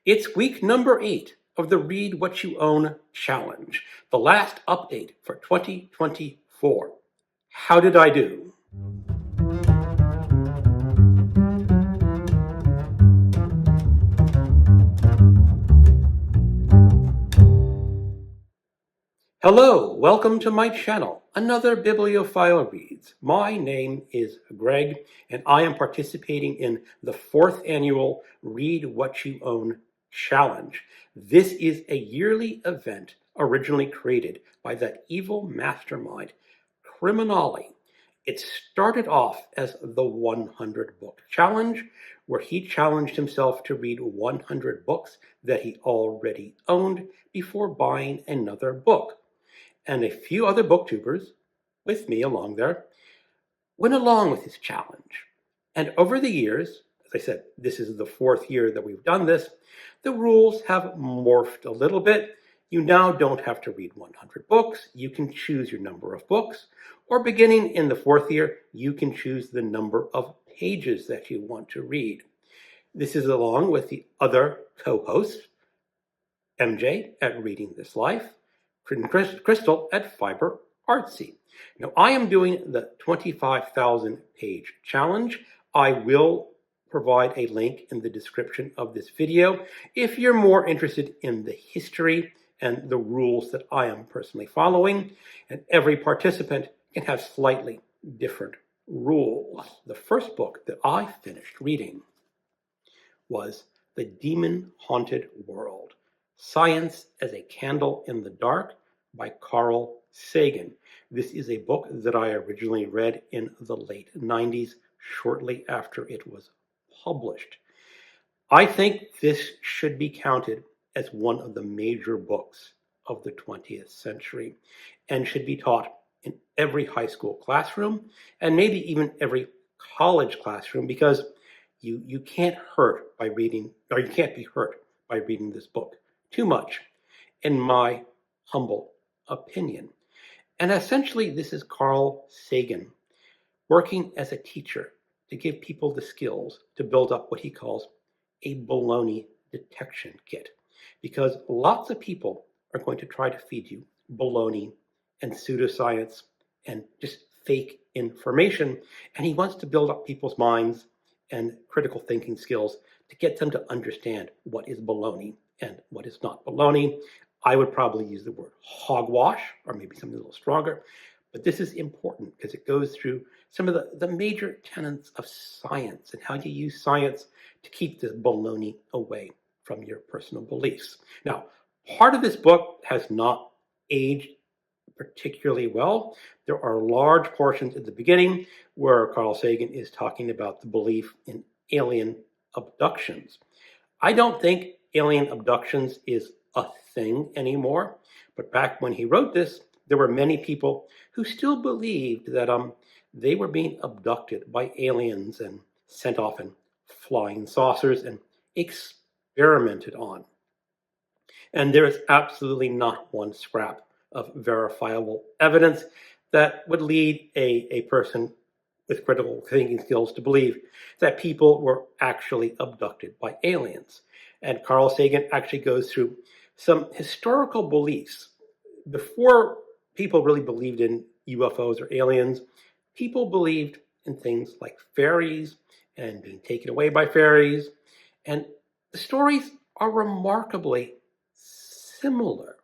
It's week number 8 of the Read What You Own challenge, the last update for 2024. How did I do? Hello, welcome to my channel, Another Bibliophile Reads. My name is Greg, and I am participating in the 4th annual Read What You Own challenge. This is a yearly event originally created by that evil mastermind, Criminali. It started off as the 100 book challenge, where he challenged himself to read 100 books that he already owned before buying another book. And a few other booktubers with me along there went along with his challenge. And over the years, as I said, this is the 4th year that we've done this, the rules have morphed a little bit. You now don't have to read 100 books. You can choose your number of books, or beginning in the 4th year, you can choose the number of pages that you want to read. This is along with the other co-hosts, MJ at Reading This Life, Crystal at Fiber Artsy. Now, I am doing the 25,000 page challenge. I will provide a link in the description of this video if you're more interested in the history and the rules that I am personally following. And every participant can have slightly different rules. The first book that I finished reading was The Demon Haunted World: Science as a Candle in the Dark by Carl Sagan. This is a book that I originally read in the late 90s, shortly after it was published. I think this should be counted as one of the major books of the 20th century and should be taught in every high school classroom and maybe even every college classroom, because you can't hurt by reading, or you can't be hurt by reading this book too much, in my humble opinion. And essentially, this is Carl Sagan working as a teacher to give people the skills to build up what he calls a baloney detection kit. Because lots of people are going to try to feed you baloney and pseudoscience and just fake information. And he wants to build up people's minds and critical thinking skills to get them to understand what is baloney and what is not baloney. I would probably use the word hogwash, or maybe something a little stronger, but this is important because it goes through some of the major tenets of science and how you use science to keep this baloney away from your personal beliefs. Now, part of this book has not aged particularly well. There are large portions at the beginning where Carl Sagan is talking about the belief in alien abductions. I don't think alien abductions is a thing anymore, but back when he wrote this, there were many people who still believed that they were being abducted by aliens and sent off in flying saucers and experimented on. And there is absolutely not one scrap of verifiable evidence that would lead a person with critical thinking skills to believe that people were actually abducted by aliens. And Carl Sagan actually goes through some historical beliefs. Before people really believed in UFOs or aliens, people believed in things like fairies and being taken away by fairies. And the stories are remarkably similar.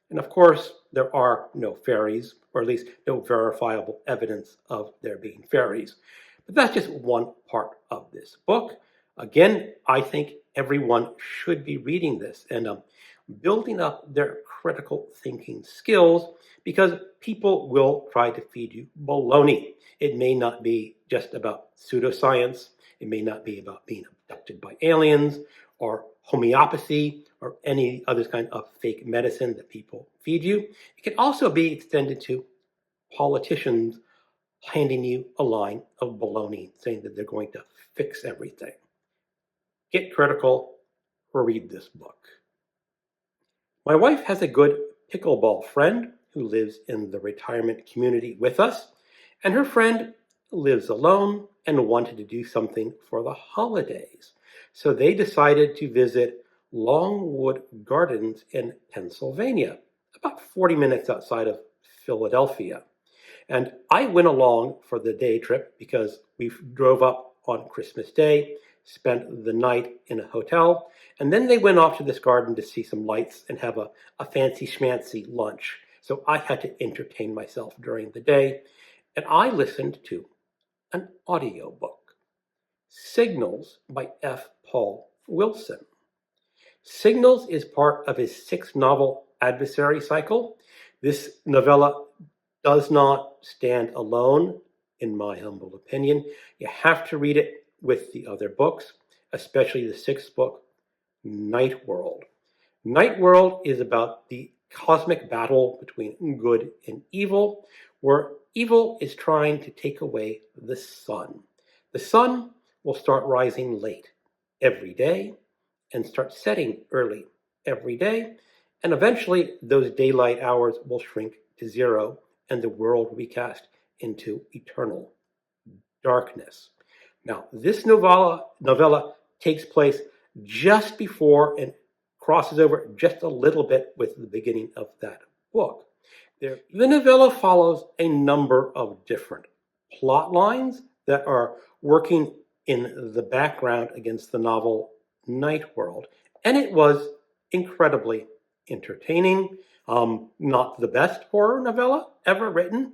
And of course, there are no fairies, or at least no verifiable evidence of there being fairies. But that's just one part of this book. Again, I think everyone should be reading this and building up their critical thinking skills, because people will try to feed you baloney. It may not be just about pseudoscience. It may not be about being abducted by aliens or homeopathy or any other kind of fake medicine that people feed you. It can also be extended to politicians handing you a line of baloney saying that they're going to fix everything. Get critical or read this book. My wife has a good pickleball friend who lives in the retirement community with us, and her friend lives alone and wanted to do something for the holidays. So they decided to visit Longwood Gardens in Pennsylvania, about 40 minutes outside of Philadelphia. And I went along for the day trip because we drove up on Christmas Day, spent the night in a hotel, and then they went off to this garden to see some lights and have a fancy schmancy lunch. So I had to entertain myself during the day, and I listened to an audiobook, Signalz by F. Paul Wilson. Signalz is part of his 6-novel adversary cycle. This novella does not stand alone, in my humble opinion. You have to read it with the other books, especially the 6th book, Night World. Night World is about the cosmic battle between good and evil, where evil is trying to take away the sun. The sun will start rising late every day and start setting early every day, and eventually those daylight hours will shrink to zero and the world will be cast into eternal darkness. Now, this novella takes place just before and crosses over just a little bit with the beginning of that book. The novella follows a number of different plot lines that are working in the background against the novel Night World, and it was incredibly entertaining. Not the best horror novella ever written,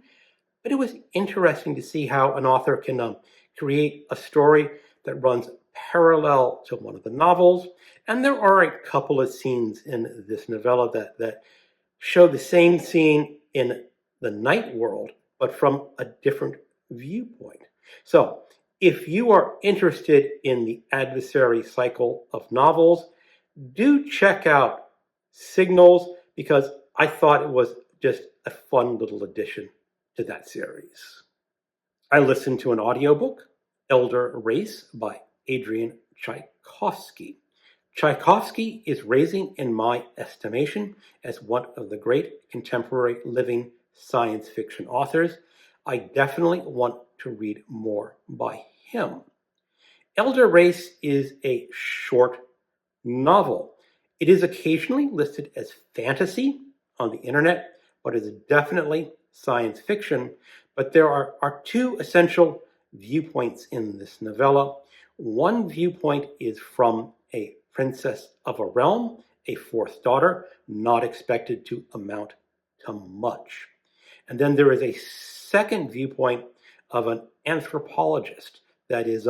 but it was interesting to see how an author can create a story that runs parallel to one of the novels. And there are a couple of scenes in this novella that show the same scene in the Night World, but from a different viewpoint. So if you are interested in the adversary cycle of novels, do check out Signalz, because I thought it was just a fun little addition to that series. I listened to an audiobook, Elder Race by Adrian Tchaikovsky. Tchaikovsky is raising in my estimation as one of the great contemporary living science fiction authors. I definitely want to read more by him. Elder Race is a short novel. It is occasionally listed as fantasy on the internet, but is definitely science fiction. But there are 2 essential viewpoints in this novella. One viewpoint is from a princess of a realm, a 4th daughter, not expected to amount to much. And then there is a second viewpoint of an anthropologist that is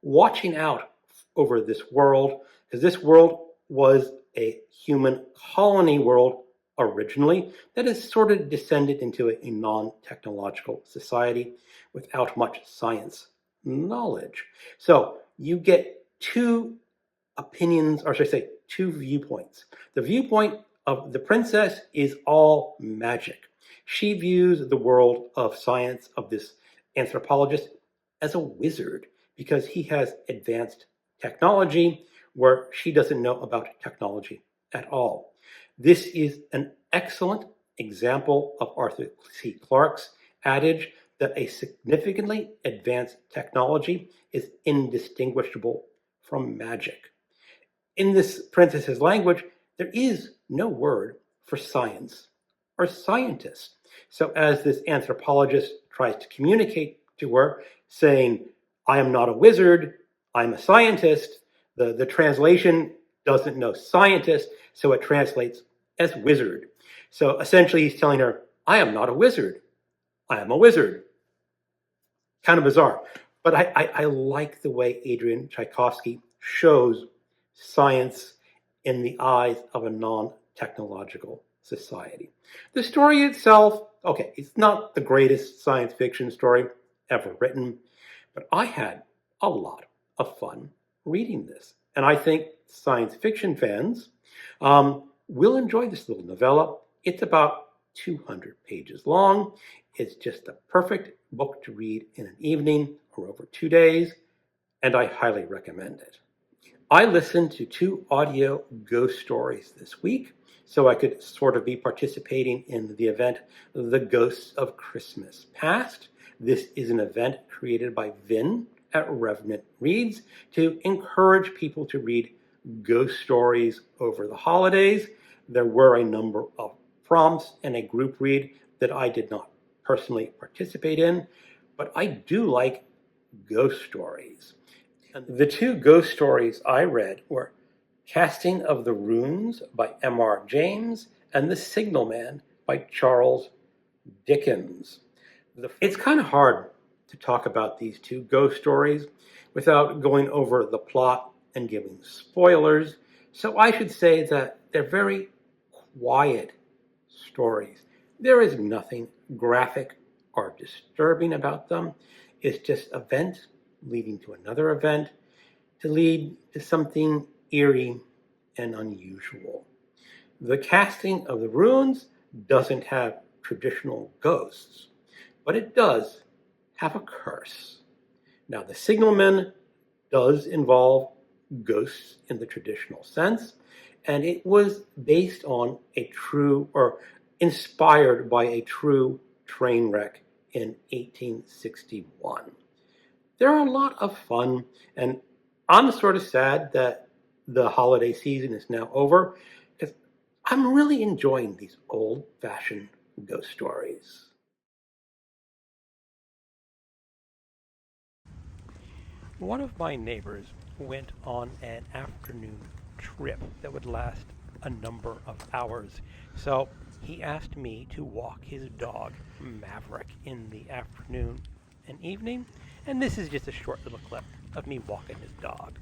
watching out over this world, because this world was a human colony world originally that has sort of descended into a non-technological society without much science knowledge. So you get 2 opinions, or should I say 2 viewpoints. The viewpoint of the princess is all magic. She views the world of science of this anthropologist as a wizard because he has advanced technology where she doesn't know about technology at all. This is an excellent example of Arthur C. Clarke's adage that a significantly advanced technology is indistinguishable from magic. In this princess's language, there is no word for science or scientist. So as this anthropologist tries to communicate to her, saying, I am not a wizard, I'm a scientist, the translation doesn't know scientist, so it translates as wizard. So essentially he's telling her, I am not a wizard, I am a wizard. Kind of bizarre. But I like the way Adrian Tchaikovsky shows science in the eyes of a non-technological society. The story itself, okay, it's not the greatest science fiction story ever written, but I had a lot of fun reading this. And I think science fiction fans will enjoy this little novella. It's about 200 pages long. It's just the perfect book to read in an evening or over 2 days, and I highly recommend it. I listened to 2 audio ghost stories this week, so I could sort of be participating in the event The Ghosts of Christmas Past. This is an event created by Vin at Revenant Reads to encourage people to read ghost stories over the holidays. There were a number of prompts and a group read that I did not personally participate in, but I do like ghost stories. And the two ghost stories I read were Casting of the Runes by M.R. James and The Signalman by Charles Dickens. It's kind of hard to talk about these two ghost stories without going over the plot and giving spoilers, so I should say that they're very quiet stories. There is nothing graphic or disturbing about them. It's just event leading to another event to lead to something eerie and unusual. The Casting of the Runes doesn't have traditional ghosts, but it does have a curse. Now, the Signalman does involve ghosts in the traditional sense, and it was based on a true, or inspired by a true train wreck in 1861. They're a lot of fun, and I'm sort of sad that the holiday season is now over, because I'm really enjoying these old-fashioned ghost stories. One of my neighbors went on an afternoon trip that would last a number of hours. So he asked me to walk his dog, Maverick, in the afternoon and evening. And this is just a short little clip of me walking his dog.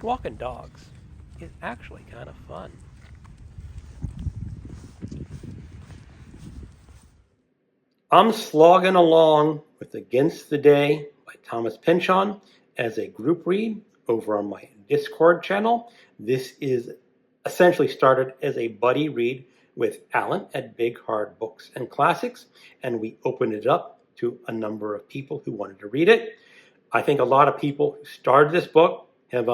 Walking dogs is actually kind of fun. I'm slogging along with Against the Day by Thomas Pynchon as a group read over on my Discord channel. This is essentially started as a buddy read with Alan at Big Hard Books and Classics, and we opened it up to a number of people who wanted to read it. I think a lot of people who started this book have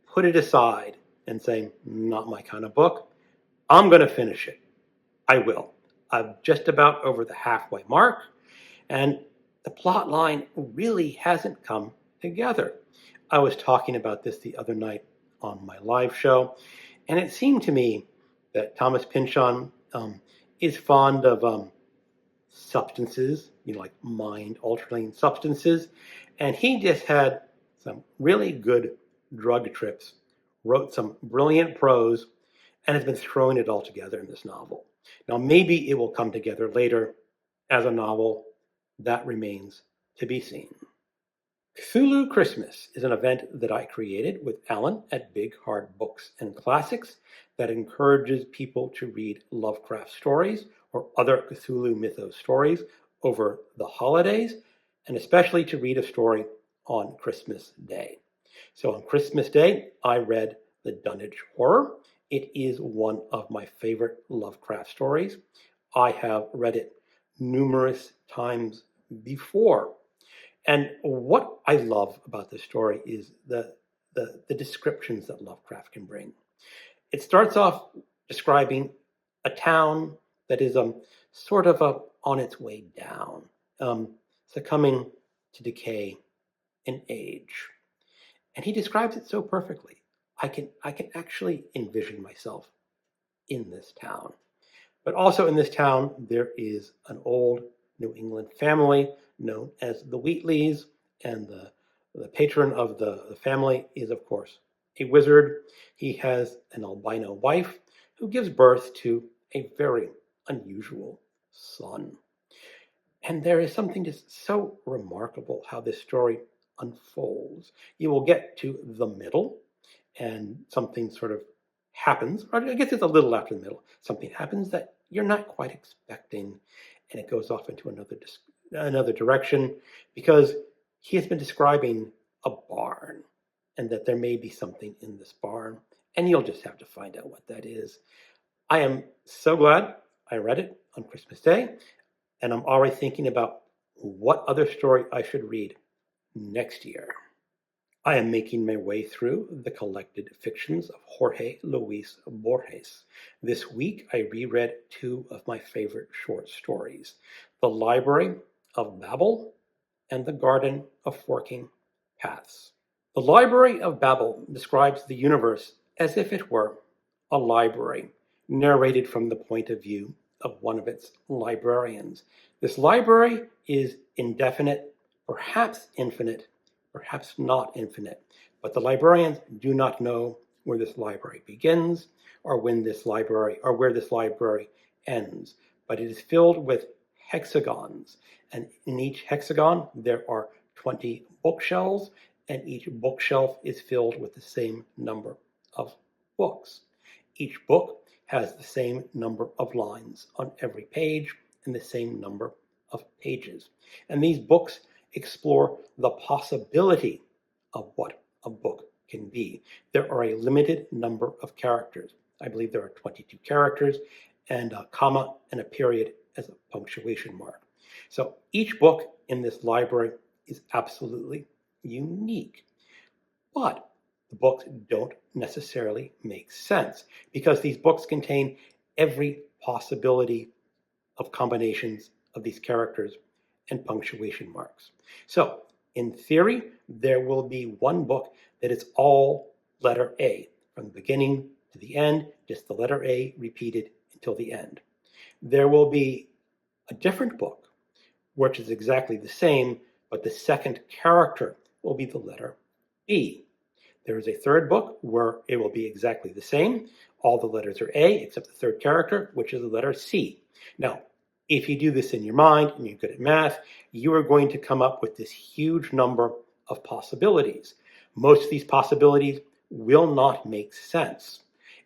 put it aside and saying, not my kind of book. I'm going to finish it. I will. I'm just about over the halfway mark, and the plot line really hasn't come together. I was talking about this the other night on my live show, and it seemed to me that Thomas Pynchon is fond of substances, like mind-altering substances, and he just had some really good drug trips, wrote some brilliant prose, and has been throwing it all together in this novel. Now, maybe it will come together later as a novel. That remains to be seen. Cthulhu Christmas is an event that I created with Alan at Big Hard Books and Classics that encourages people to read Lovecraft stories or other Cthulhu mythos stories over the holidays, and especially to read a story on Christmas Day. So on Christmas Day, I read The Dunwich Horror. It is one of my favorite Lovecraft stories. I have read it numerous times before. And what I love about this story is the descriptions that Lovecraft can bring. It starts off describing a town that is sort of on its way down, succumbing to decay and age. And he describes it so perfectly. I can actually envision myself in this town. But also in this town, there is an old New England family known as the Wheatleys, and the patron of the family is, of course, a wizard. He has an albino wife who gives birth to a very unusual son. And there is something just so remarkable how this story unfolds. You will get to the middle, and something sort of happens, or I guess it's a little after the middle. Something happens that you're not quite expecting, and it goes off into another direction, because he has been describing a barn, and that there may be something in this barn, and you'll just have to find out what that is. I am so glad I read it on Christmas Day, and I'm already thinking about what other story I should read next year. I am making my way through the collected fictions of Jorge Luis Borges. This week, I reread two of my favorite short stories, The Library of Babel and The Garden of Forking Paths. The Library of Babel describes the universe as if it were a library, narrated from the point of view of one of its librarians. This library is indefinite, perhaps infinite, perhaps not infinite, but the librarians do not know where this library begins or when this library or where this library ends. But it is filled with hexagons, and in each hexagon there are 20 bookshelves, and each bookshelf is filled with the same number of books. Each book has the same number of lines on every page and the same number of pages. And these books explore the possibility of what a book can be. There are a limited number of characters. I believe there are 22 characters, and a comma and a period as a punctuation mark. So each book in this library is absolutely unique. But the books don't necessarily make sense because these books contain every possibility of combinations of these characters and punctuation marks. So in theory, there will be one book that is all letter A from the beginning to the end, just the letter A repeated until the end. There will be a different book which is exactly the same, but the second character will be the letter B. There is a third book where it will be exactly the same. All the letters are A except the third character, which is the letter C. Now, if you do this in your mind and you're good at math, you are going to come up with this huge number of possibilities. Most of these possibilities will not make sense.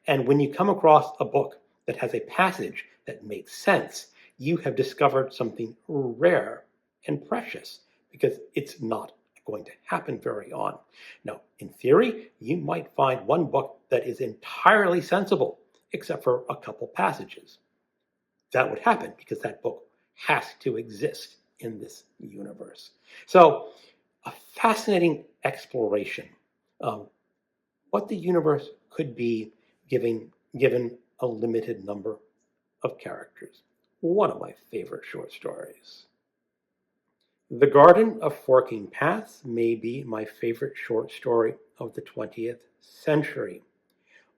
And when you come across a book that has a passage that makes sense, you have discovered something rare and precious because it's not going to happen very often. Now, in theory, you might find one book that is entirely sensible, except for a couple passages. That would happen because that book has to exist in this universe. So, a fascinating exploration of what the universe could be given a limited number of characters. One of my favorite short stories. The Garden of Forking Paths may be my favorite short story of the 20th century.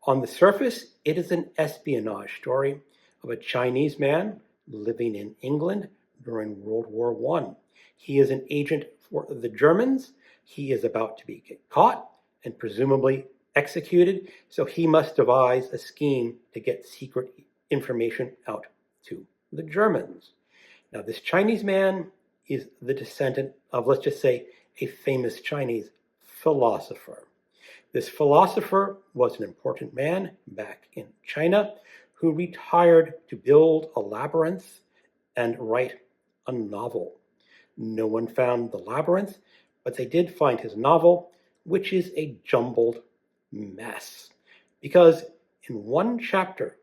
On the surface, it is an espionage story of a Chinese man living in England during World War I. He is an agent for the Germans. He is about to be caught and presumably executed, so he must devise a scheme to get secret information out to the Germans. Now, this Chinese man is the descendant of, let's just say, a famous Chinese philosopher. This philosopher was an important man back in China who retired to build a labyrinth and write a novel. No one found the labyrinth, but they did find his novel, which is a jumbled mess. Because in one chapter,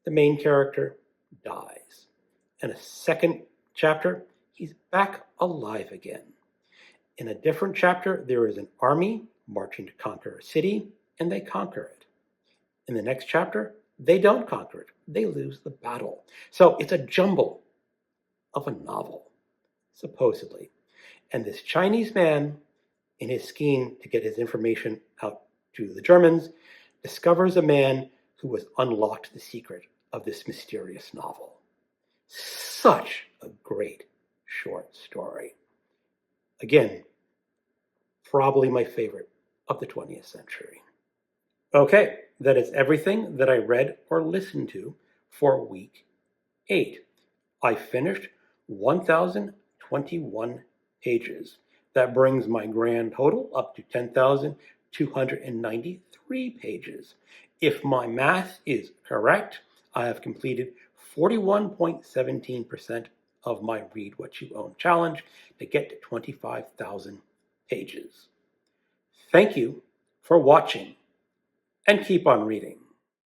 the main character dies. In a second chapter, he's back alive again. In a different chapter, there is an army marching to conquer a city, and they conquer it. In the next chapter, they don't conquer it. They lose the battle. So it's a jumble of a novel, supposedly. And this Chinese man, in his scheme to get his information out to the Germans, discovers a man who has unlocked the secret of this mysterious novel. Such a great short story. Again, probably my favorite of the 20th century. Okay, that is everything that I read or listened to for week 8. I finished 1,021 pages. That brings my grand total up to 10,293 pages. If my math is correct, I have completed 41.17% of my Read What You Own challenge to get to 25,000 pages. Thank you for watching, and keep on reading.